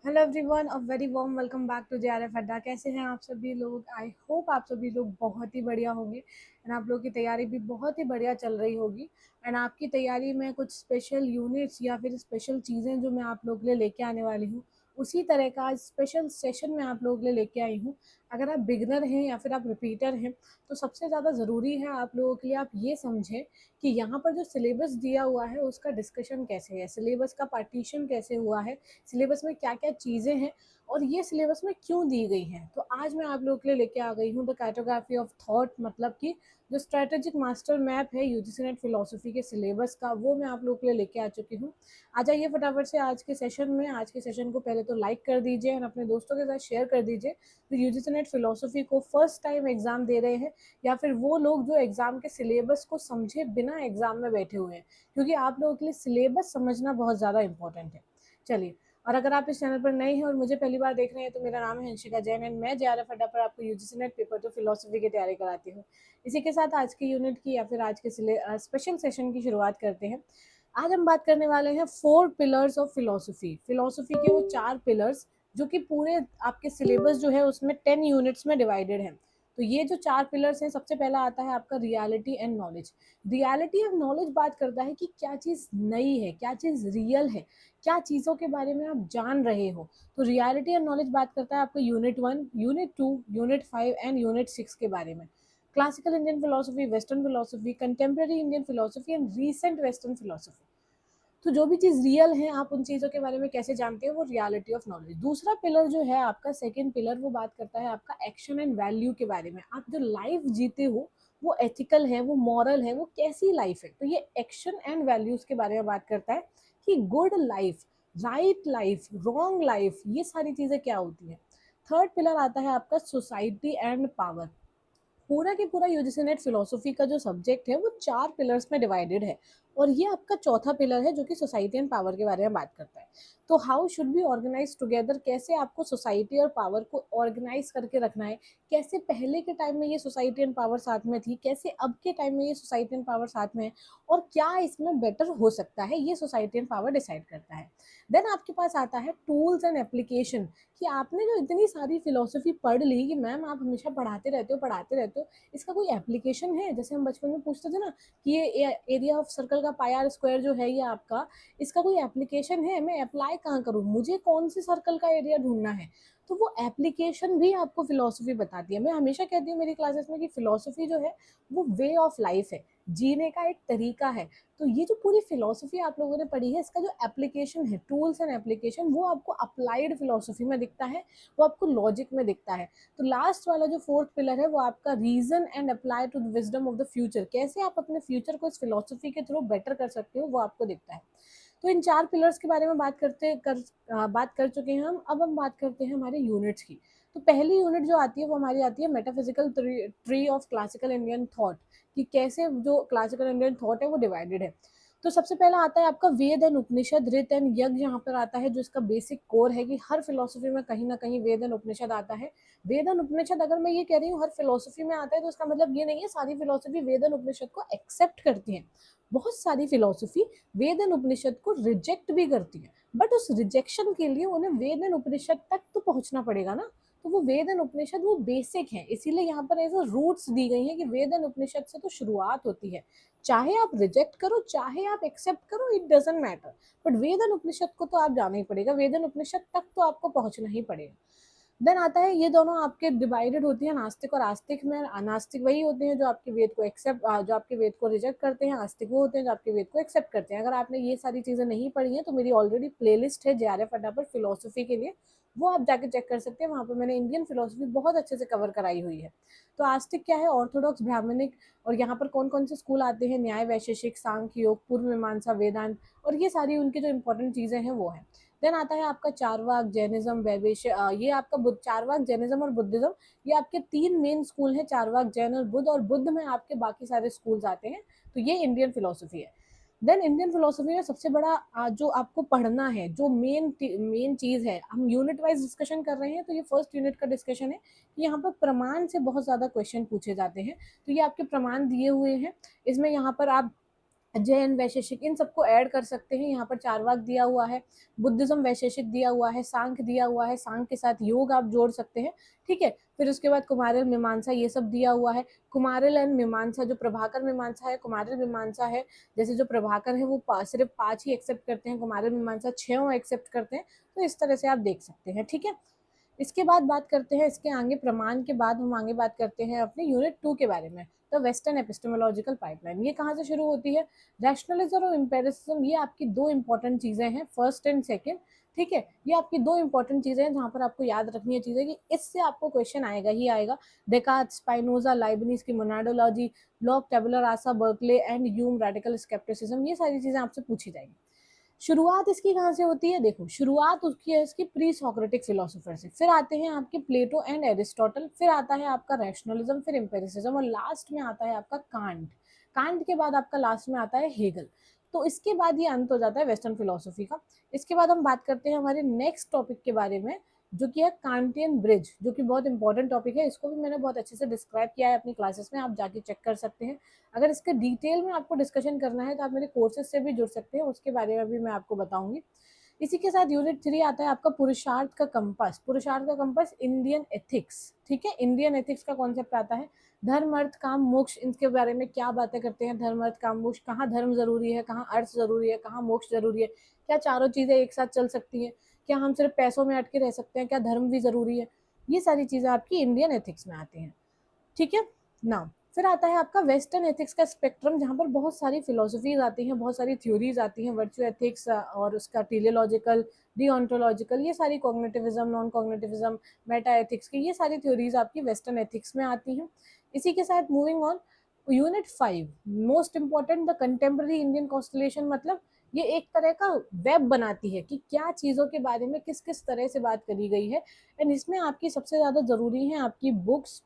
Hello everyone, a very warm welcome back to JRF Adda. कैसे हैं आप सभी लोग? आई होप आप सभी लोग बहुत ही बढ़िया होंगे एंड आप लोगों की तैयारी भी बहुत ही बढ़िया चल रही होगी। एंड आपकी तैयारी में कुछ स्पेशल यूनिट्स या फिर स्पेशल चीज़ें जो मैं आप लोगों के लिए लेके आने वाली हूँ, उसी तरह का आज स्पेशल सेशन मैं आप लोगों के लिए लेके आई हूँ। अगर आप बिगनर हैं या फिर आप रिपीटर हैं, तो सबसे ज़्यादा ज़रूरी है आप लोगों के लिए आप ये समझें कि यहाँ पर जो सिलेबस दिया हुआ है उसका डिस्कशन कैसे है, सिलेबस का पार्टीशन कैसे हुआ है, सिलेबस में क्या क्या चीज़ें हैं और ये सिलेबस में क्यों दी गई हैं। तो आज मैं आप लोगों के लिए लेके आ गई हूँ द कैटोग्राफी ऑफ थॉट, मतलब कि जो स्ट्रेटेजिक मास्टर मैप है यूजीसी नेट फिलोसफी के सिलेबस का, वो मैं आप लोगों के लिए लेके आ चुकी हूँ। आ जाइए फटाफट से आज के सेशन में। आज के सेशन को पहले तो लाइक कर दीजिए और अपने दोस्तों के साथ शेयर कर दीजिए तो यूजीसी नेट फिलोसफी को फर्स्ट टाइम एग्जाम दे रहे हैं या फिर वो लोग जो एग्जाम के सिलेबस को समझे बिना एग्जाम में बैठे हुए हैं, क्योंकि आप लोगों के लिए सिलेबस समझना बहुत ज़्यादा इंपॉर्टेंट है। चलिए, और अगर आप इस चैनल पर नए हैं और मुझे पहली बार देख रहे हैं तो मेरा नाम है हंशिका जैन एंड मैं जेआरएफ अड्डा पर आपको UGC net paper two philosophy की तैयारी कराती हूँ। इसी के साथ आज के यूनिट की या फिर आज के स्पेशल सेशन की शुरुआत करते हैं। आज हम बात करने वाले हैं 4 पिलर्स ऑफ फिलोसफी। फिलोसफी के वो 4 पिलर्स जो कि पूरे आपके सिलेबस जो है उसमें 10 यूनिट्स में डिवाइडेड है। तो ये जो 4 पिलर्स हैं, सबसे पहला आता है आपका reality and knowledge. Reality and knowledge बात करता है कि क्या चीज़ नई है, क्या चीज़ रियल है, क्या चीज़ों के बारे में आप जान रहे हो। तो रियलिटी एंड नॉलेज बात करता है आपको unit 1, unit 2, unit 5 and unit 6 के बारे में। Classical Indian philosophy, western philosophy, contemporary Indian philosophy and recent western philosophy. तो जो भी चीज़ रियल है आप उन चीज़ों के बारे में कैसे जानते हैं, वो रियलिटी ऑफ नॉलेज। दूसरा पिलर जो है आपका, सेकंड पिलर, वो बात करता है आपका एक्शन एंड वैल्यू के बारे में। आप जो लाइफ जीते हो वो एथिकल है, वो मॉरल है, वो कैसी लाइफ है। तो ये एक्शन एंड वैल्यूज के बारे में बात करता है कि good life, right life, wrong life, ये सारी चीज़ें क्या होती है। थर्ड पिलर आता है आपका सोसाइटी एंड पावर। पूरा की पूरा यूजीसी नेट फिलोसफी का जो सब्जेक्ट है वो 4 पिलर्स में डिवाइडेड है और ये आपका चौथा पिलर है जो कि सोसाइटी एंड पावर के बारे में बात करता है। तो how should be organize together, कैसे आपको सोसाइटी और पावर को ऑर्गेनाइज करके रखना है, कैसे पहले के टाइम में ये सोसाइटी एंड पावर साथ में थी, कैसे अब के टाइम में ये सोसाइटी एंड पावर साथ में है और क्या इसमें बेटर हो सकता है, ये सोसाइटी एंड पावर डिसाइड करता है। देन आपके पास आता है टूल्स एंड एप्लीकेशन, कि आपने जो इतनी सारी फिलोसफी पढ़ ली कि मैम आप हमेशा पढ़ाते रहते हो, इसका कोई एप्लीकेशन है। जैसे हम बचपन में पूछते थे ना कि ये एरिया ऑफ सर्कल का पाई आर स्क्वायर जो है ये आपका, इसका कोई एप्लीकेशन है, मैं अप्लाई कहाँ करूँ, मुझे कौन से सर्कल का एरिया ढूंढना है। तो वो एप्लीकेशन भी आपको फिलोसफी बताती है। मैं हमेशा कहती हूँ मेरी क्लासेस में कि फिलोसफी जो है वो वे ऑफ लाइफ है, जीने का एक तरीका है। तो ये जो पूरी फिलोसफी आप लोगों ने पढ़ी है, इसका जो एप्लीकेशन है, टूल्स एंड एप्लीकेशन, वो आपको अप्लाइड फिलोसफी में दिखता है, वो आपको लॉजिक में दिखता है। तो लास्ट वाला जो फोर्थ पिलर है वो आपका reason and apply to the wisdom of the future, कैसे आप अपने फ्यूचर को इस फिलोसफी के थ्रू बेटर कर सकते हो, वो आपको दिखता है। तो इन 4 पिलर्स के बारे में बात कर चुके हैं हम। अब हम बात करते हैं हमारे यूनिट्स की। तो पहली यूनिट जो आती है वो हमारी आती है metaphysical tree of classical Indian thought, कि कैसे जो क्लासिकल इंडियन थॉट है वो डिवाइडेड है। तो सबसे पहला आता है आपका वेद एंड उपनिषद, ऋत एंड यज्ञ यहाँ पर आता है, जो इसका बेसिक कोर है कि हर फिलोसफी में कहीं ना कहीं वेद एंड उपनिषद आता है। वेद एंड उपनिषद, अगर मैं ये कह रही हूँ हर फिलोसफी में आता है, तो इसका मतलब ये नहीं है सारी फिलोसफी वेद एंड उपनिषद को एक्सेप्ट करती है। बहुत सारी फिलोसफी वेद एंड उपनिषद को रिजेक्ट भी करती है, बट उस रिजेक्शन के लिए उन्हें वेद एंड उपनिषद तक तो पहुंचना पड़ेगा ना। तो वो वेद एंड उपनिषद वो बेसिक है, इसीलिए यहाँ पर ऐसे रूट्स दी गई हैं कि वेद एंड उपनिषद से तो शुरुआत होती है। चाहे आप रिजेक्ट करो चाहे आप एक्सेप्ट करो, it doesn't matter, but Veda and Upanishad को तो आप जाना ही पड़ेगा, वेद एंड उपनिषद तक तो आपको पहुंचना ही पड़ेगा। देन आता है, ये दोनों आपके डिवाइडेड होती है नास्तिक और आस्तिक में। नास्तिक वही होते हैं जो आपके वेद को जो आपके वेद को रिजेक्ट करते हैं, आस्तिक वो होते हैं जो आपके वेद को एक्सेप्ट करते हैं। अगर आपने ये सारी चीजें नहीं पढ़ी हैं तो मेरी ऑलरेडी प्लेलिस्ट है जेआरएफ अड्डा पर फिलोसफी के लिए, वो आप जाके चेक कर सकते हैं। वहां पर मैंने इंडियन फिलोसफी बहुत अच्छे से कवर कराई हुई है। तो आस्तिक क्या है, ऑर्थोडॉक्स, ब्राह्मणिक, और यहाँ पर कौन कौन से स्कूल आते हैं, न्याय वैशेषिक, सांख्य योग, पूर्व मीमांसा, वेदांत, और ये सारी उनकी जो इंपॉर्टेंट चीजें हैं वो है। देन आता है आपका चारवाक, जैनिज्म, वैवेश्य, ये आपका चारवाक, जैनिज्म और बुद्धिज्म, ये आपके 3 मेन स्कूल हैं, चारवाक, जैन और बुद्ध, और बुद्ध में आपके बाकी सारे स्कूल्स आते हैं। तो ये इंडियन फिलोसफी है। देन इंडियन फिलोसफी में सबसे बड़ा जो आपको पढ़ना है, जो मेन चीज है, हम यूनिट वाइज डिस्कशन कर रहे हैं, तो ये फर्स्ट यूनिट का डिस्कशन है कि यहाँ पर प्रमाण से बहुत ज्यादा क्वेश्चन पूछे जाते हैं। तो ये आपके प्रमाण दिए हुए हैं, इसमें यहाँ पर आप जैन वैशेषिक इन सबको ऐड कर सकते हैं। यहाँ पर चारवाक दिया हुआ है, बुद्धिज्म वैशेषिक दिया हुआ है, सांख्य दिया हुआ है, सांख्य के साथ योग आप जोड़ सकते हैं, ठीक है। फिर उसके बाद कुमारिल मीमांसा ये सब दिया हुआ है। कुमारिल एंड मीमांसा, जो प्रभाकर मीमांसा है, कुमारिल मीमांसा है, जैसे जो प्रभाकर है वो सिर्फ 5 ही एक्सेप्ट करते हैं, कुमारिल मीमांसा 6 एक्सेप्ट करते हैं। तो इस तरह से आप देख सकते हैं, ठीक है। इसके बाद बात करते हैं, इसके आगे प्रमाण के बाद हम आगे बात करते हैं अपने यूनिट 2 के बारे में। तो वेस्टर्न एपिस्टेमोलॉजिकल पाइपलाइन ये कहाँ से शुरू होती है? रैशनलिज्म और एम्पिरिसिज्म, ये आपकी दो इंपॉर्टेंट चीजें हैं, फर्स्ट एंड सेकंड, ठीक है। ये आपकी दो इंपॉर्टेंट चीजें हैं जहां पर आपको याद रखनी है चीजें कि इससे आपको क्वेश्चन आएगा ही आएगा। डेकार्ट, स्पाइनोजा, लाइबनिज की monadology, Locke, tabula rasa, Berkeley and Hume, radical scepticism, ये सारी चीजें आपसे पूछी जाएंगी। शुरुआत इसकी कहाँ से होती है? देखो, शुरुआत उसकी है इसकी प्री सोक्रेटिक फिलोसोफर से, फिर आते हैं आपके प्लेटो एंड एरिस्टोटल, फिर आता है आपका रैशनलिज्म, फिर एम्पिरिसिज्म, और लास्ट में आता है आपका कांट। कांट के बाद आपका लास्ट में आता है हेगल। तो इसके बाद ये अंत हो जाता है वेस्टर्न फिलोसफी का। इसके बाद हम बात करते हैं हमारे नेक्स्ट टॉपिक के बारे में, जो कि है कांटियन ब्रिज, जो कि बहुत इंपॉर्टेंट टॉपिक है। इसको भी मैंने बहुत अच्छे से डिस्क्राइब किया है अपनी क्लासेस में, आप जाके चेक कर सकते हैं। अगर इसके डिटेल में आपको डिस्कशन करना है तो आप मेरे कोर्सेज से भी जुड़ सकते हैं, उसके बारे में भी मैं आपको बताऊंगी। इसी के साथ यूनिट 3 आता है आपका पुरुषार्थ का कंपास। पुरुषार्थ का कंपास, इंडियन एथिक्स, ठीक है। इंडियन एथिक्स का कॉन्सेप्ट आता है। धर्म, अर्थ, काम, मोक्ष, इनके बारे में क्या बातें करते हैं, धर्म, अर्थ, काम, मोक्ष, कहाँ धर्म जरूरी है, कहाँ अर्थ जरूरी है, कहाँ मोक्ष जरूरी है, क्या चारों चीजें एक साथ चल सकती हैं, क्या हम सिर्फ पैसों में अटके रह सकते हैं, क्या धर्म भी जरूरी है, ये सारी चीजें आपकी इंडियन एथिक्स में आती हैं, ठीक है ना। फिर आता है आपका वेस्टर्न एथिक्स का स्पेक्ट्रम, जहाँ पर बहुत सारी फिलोसफीज आती हैं, बहुत सारी थ्योरीज आती हैं, वर्चू एथिक्स और उसका टेलियोलॉजिकल, डिओन्टोलॉजिकल, ये सारी cognitivism, non cognitivism, Meta ethics की ये सारी थ्योरीज आपकी वेस्टर्न एथिक्स में आती हैं। इसी के साथ moving on, unit 5 most important, the contemporary Indian constellation, मतलब ये एक तरह का वेब बनाती है कि क्या चीज़ों के बारे में किस किस तरह से बात करी गई है। एंड इसमें आपकी सबसे ज़्यादा ज़रूरी है आपकी बुक्स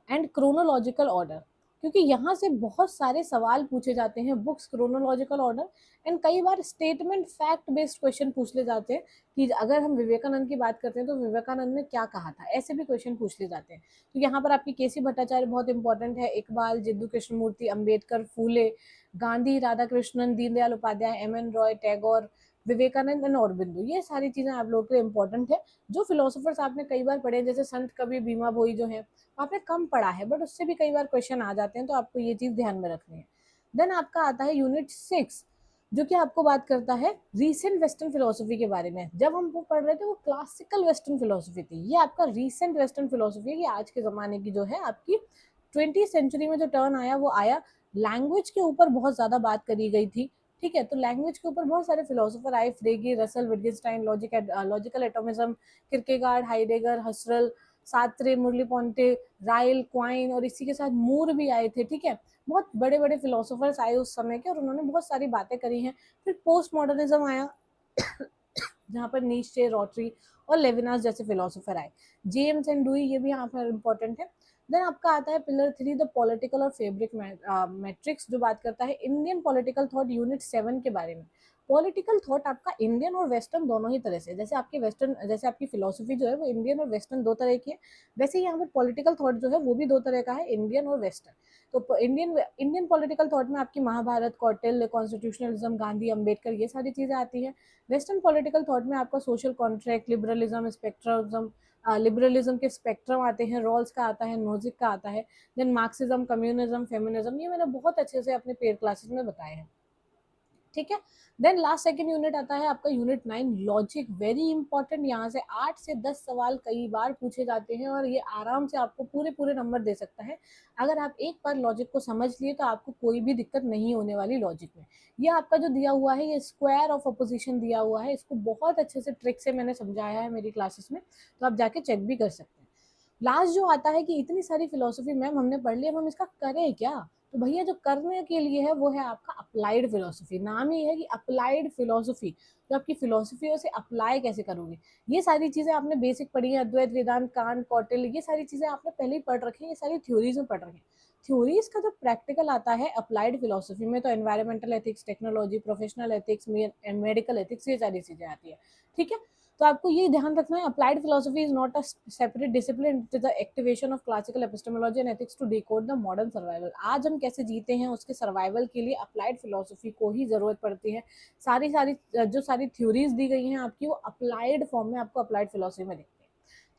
एंड क्रोनोलॉजिकल ऑर्डर, क्योंकि यहाँ से बहुत सारे सवाल पूछे जाते हैं, बुक्स, क्रोनोलॉजिकल ऑर्डर, एंड कई बार स्टेटमेंट फैक्ट बेस्ड क्वेश्चन पूछ ले जाते हैं कि अगर हम विवेकानंद की बात करते हैं तो विवेकानंद ने क्या कहा था, ऐसे भी क्वेश्चन पूछ ले जाते हैं। तो यहाँ पर आपकी केसी भट्टाचार्य बहुत इंपॉर्टेंट है, Iqbal, Jiddu Krishnamurti, Ambedkar, Phule, Gandhi, Radhakrishnan, Deendayal Upadhyay, M N Roy, Tagore, Vivekananda and Aurobindo, ये सारी चीजें आप लोगों के लिए इंपॉर्टेंट है। जो फिलोसोफर्स आपने कई बार पढ़े, जैसे संत कबीर, भीमा भोई जो है आपने कम पढ़ा है, बट उससे भी कई बार क्वेश्चन आ जाते हैं, तो आपको ये चीज ध्यान में रखनी है। देन आपका आता है यूनिट 6, जो कि आपको बात करता है रीसेंट वेस्टर्न फिलोसफी के बारे में। जब हम वो पढ़ रहे थे वो क्लासिकल वेस्टर्न फिलोसफी थी, ये आपका रीसेंट वेस्टर्न फिलोसफी है कि आज के जमाने की जो है आपकी 20वीं सेंचुरी में जो टर्न आया वो आया। लैंग्वेज के ऊपर बहुत ज्यादा बात करी गई थी, ठीक है। तो लैंग्वेज के ऊपर बहुत सारे फिलोसोफर आए, Frege, Russell, विटगेनस्टाइन, logical एटोमिज्म, Kierkegaard, Heidegger, हसरल, सात्रे, मुरली पोंटे, राइल, क्वाइन, और इसी के साथ मूर भी आए थे, ठीक है। बहुत बड़े बड़े फिलोसोफर्स आए उस समय के और उन्होंने बहुत सारी बातें करी हैं। फिर पोस्ट मॉडर्निज्म आया जहाँ पर नीचे, रॉटरी और लेविनास जैसे फिलोसोफर आए। जेम्स एंड डुई, ये भी यहाँ पर इंपॉर्टेंट है। देन आपका आता है पिलर 3, द पॉलिटिकल और फैब्रिक मैट्रिक्स, जो बात करता है इंडियन पॉलिटिकल थॉट, यूनिट 7 के बारे में। पॉलिटिकल थॉट आपका इंडियन और वेस्टर्न दोनों ही तरह से, जैसे आपकी वेस्टर्न, जैसे आपकी फिलोसफी जो है वो इंडियन और वेस्टर्न दो तरह की है, वैसे ही यहाँ पर पॉलिटिकल थॉट जो है वो भी दो तरह का है, इंडियन और वेस्टर्न। तो इंडियन इंडियन पॉलिटिकल थॉट में आपकी महाभारत, कौटिल्य, कॉन्स्टिट्यूशनलिज्म, गांधी, अंबेडकर, ये सारी चीजें आती है। वेस्टर्न पॉलिटिकल थॉट में आपका social contract, liberalism, spectrum, liberalism के स्पेक्ट्रम आते हैं, रॉल्स का आता है, नोजिक का आता है। देन मार्क्सिज्म, कम्युनिज्म, फेमिनिज्म, ये मैंने बहुत अच्छे से अपने पेड क्लासेस में बताए हैं, ठीक है। देन लास्ट सेकंड यूनिट आता है आपका यूनिट 9, लॉजिक, वेरी इंपॉर्टेंट। यहाँ से 8 से 10 सवाल कई बार पूछे जाते हैं और ये आराम से आपको पूरे पूरे नंबर दे सकता है। अगर आप एक बार लॉजिक को समझ लिए तो आपको कोई भी दिक्कत नहीं होने वाली लॉजिक में। ये आपका जो दिया हुआ है, ये स्क्वायर ऑफ अपोजिशन दिया हुआ है, इसको बहुत अच्छे से ट्रिक से मैंने समझाया है मेरी क्लासेस में, तो आप जाके चेक भी कर सकते हैं। लास्ट जो आता है कि इतनी सारी फिलोसफी मैम हमने पढ़ ली, अब हम इसका करें क्या? तो भैया जो करने के लिए है वो है आपका अप्लाइड फिलोसफी। नाम ही है कि अप्लाइड फिलोसफी, तो आपकी फिलोसफी है उसे अप्लाई कैसे करोगे। ये सारी चीजें आपने बेसिक पढ़ी है, अद्वैत, वेदांत, कांट, कौटिल्य, ये सारी चीजें आपने पहले ही पढ़ रखी है, ये सारी थ्योरीज में पढ़ रखी है। थ्योरीज का जो प्रैक्टिकल आता है अप्लाइड फिलोसफी में, तो environmental ethics, technology, professional ethics, medical ethics, ये सारी चीजें आती है, ठीक है। तो आपको ये ध्यान रखना है, applied philosophy is not a separate discipline, it is the activation of classical epistemology and ethics to decode the modern survival. आज हम कैसे जीते हैं उसके सर्वाइवल के लिए अप्लाइड फिलोसफी को ही जरूरत पड़ती है। सारी सारी जो सारी थ्योरीज दी गई हैं आपकी, वो अप्लाइड फॉर्म में आपको अप्लाइड फिलोसफी में दिखती है।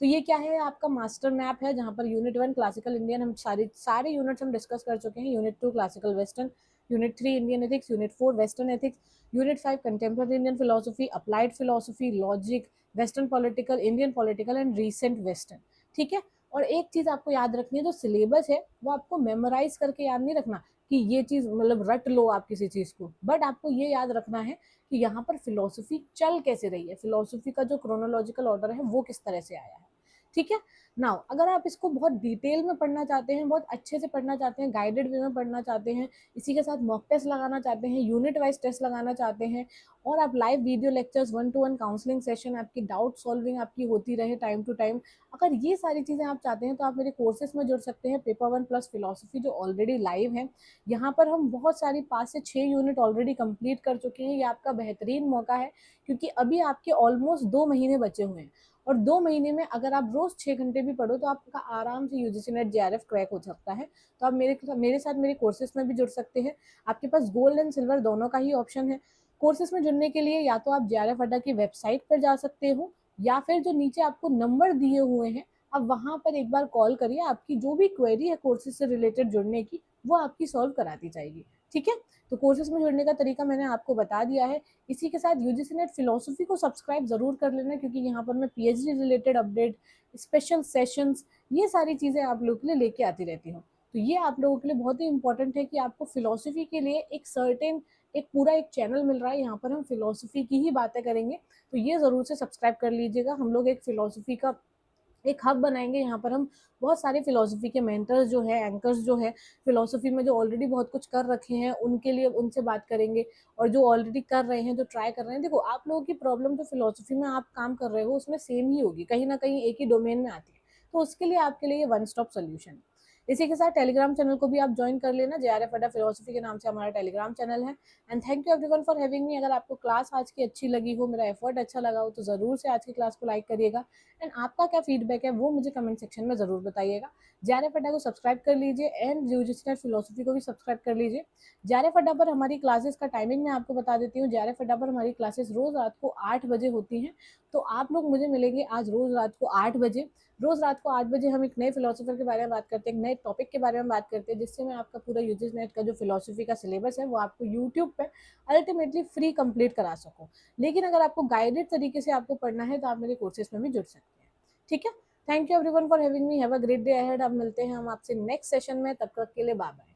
तो ये क्या है, आपका मास्टर मैप है, जहाँ पर यूनिट 1 क्लासिकल इंडियन, हम सारे यूनिट्स हम डिस्कस कर चुके हैं। Unit 2 classical western, unit 3 Indian ethics, unit 4 western ethics, unit 5 contemporary Indian philosophy, applied philosophy, logic, western political, Indian political and recent western. ठीक है। और एक चीज आपको याद रखनी है, जो सिलेबस है वो आपको मेमोराइज करके याद नहीं रखना कि ये चीज मतलब रट लो आप किसी चीज को, बट आपको ये याद रखना है कि यहाँ पर फिलोसफी चल कैसे रही है, फिलोसफी का जो क्रोनोलॉजिकल ऑर्डर है वो किस तरह से आया है। ठीक है। नाउ अगर आप इसको बहुत डिटेल में पढ़ना चाहते हैं, बहुत अच्छे से पढ़ना चाहते हैं, गाइडेड वे में पढ़ना चाहते हैं, इसी के साथ मॉक टेस्ट लगाना चाहते हैं, यूनिट वाइज टेस्ट लगाना चाहते हैं, और आप live video lectures, 1-to-1 counselling session, आपकी डाउट सॉल्विंग आपकी होती रहे टाइम टू टाइम, अगर ये सारी चीज़ें आप चाहते हैं तो आप मेरे कोर्सेज में जुड़ सकते हैं। पेपर 1 प्लस फिलोसफी जो ऑलरेडी लाइव है, यहाँ पर हम बहुत सारी 5 से 6 यूनिट ऑलरेडी कंप्लीट कर चुके हैं। ये आपका बेहतरीन मौका है, क्योंकि अभी आपके ऑलमोस्ट 2 महीने बचे हुए हैं, और 2 महीने में अगर आप रोज 6 घंटे भी पढ़ो तो आपका आराम से यूजीसी नेट जेआरएफ क्रैक हो सकता है। तो आप मेरे साथ मेरे कोर्सेज में भी जुड़ सकते हैं। आपके पास गोल्ड एंड सिल्वर दोनों का ही ऑप्शन है। कोर्सेज में जुड़ने के लिए या तो आप जेआरएफ अड्डा की वेबसाइट पर जा सकते हो, या फिर जो नीचे आपको नंबर दिए हुए हैं, आप वहां पर एक बार कॉल करिए, आपकी जो भी क्वेरी है कोर्सेज से रिलेटेड जुड़ने की, वो आपकी सॉल्व करा दी जाएगी। ठीक है। तो कोर्सेज में जुड़ने का तरीका मैंने आपको बता दिया है। इसी के साथ यूजीसी नेट फिलोसफी को सब्सक्राइब जरूर कर लेना, क्योंकि यहाँ पर मैं PhD related update, special sessions, ये सारी चीज़ें आप लोगों के लिए लेके आती रहती हूँ। तो ये आप लोगों के लिए बहुत ही इंपॉर्टेंट है कि आपको फिलोसफी के लिए एक सर्टेन, एक पूरा एक चैनल मिल रहा है, यहाँ पर हम फिलोसफी की ही बातें करेंगे। तो ये ज़रूर से सब्सक्राइब कर लीजिएगा। हम लोग एक फिलोसफी का एक हब बनाएंगे, यहाँ पर हम बहुत सारे फिलोसफी के मेंटर्स जो है, एंकर्स जो है, फिलोसफी में जो ऑलरेडी बहुत कुछ कर रखे हैं, उनके लिए उनसे बात करेंगे, और जो ऑलरेडी कर रहे हैं, जो ट्राई कर रहे हैं, देखो आप लोगों की प्रॉब्लम जो फिलोसफी में आप काम कर रहे हो उसमें सेम ही होगी, कहीं ना कहीं एक ही डोमेन में आती है। तो उसके लिए आपके लिए ये वन स्टॉप सोल्यूशन है। इसी के साथ टेलीग्राम चैनल को भी आप ज्वाइन कर लेना, जेआरएफ अड्डा फिलोसफी के नाम से हमारा टेलीग्राम चैनल है। And thank you everyone for having me. अगर आपको क्लास आज की अच्छी लगी हो, मेरा एफर्ट अच्छा लगा हो, तो ज़रूर से आज की क्लास को लाइक करिएगा। एंड आपका क्या फीडबैक है वो मुझे कमेंट सेक्शन में ज़रूर बताइएगा। जेआरएफ अड्डा को सब्सक्राइब कर लीजिए, एंड यूजीसी नेट फिलोसफी को भी सब्सक्राइब कर लीजिए। जेआरएफ अड्डा पर हमारी क्लासेस का टाइमिंग मैं आपको बता देती हूँ। जेआरएफ अड्डा पर हमारी क्लासेस रोज़ रात को 8 बजे होती हैं। तो आप लोग मुझे मिलेंगे आज रोज़ रात को 8 बजे। रोज़ रात को 8 बजे हम एक नए फिलोसोफर के बारे में बात करते हैं, एक नए टॉपिक के बारे में बात करते हैं, जिससे मैं आपका पूरा यूजीसी नेट का जो फिलोसफी का सिलेबस है वो आपको यूट्यूब पे अल्टीमेटली फ्री कंप्लीट करा सकूँ। लेकिन अगर आपको गाइडेड तरीके से आपको पढ़ना है तो आप मेरे कोर्सेज में भी जुड़ सकते हैं। ठीक है। Thank you everyone for having me. Have a great day ahead. अब मिलते हैं हम आपसे नेक्स्ट सेशन में, तब तक के लिए बाय बाय।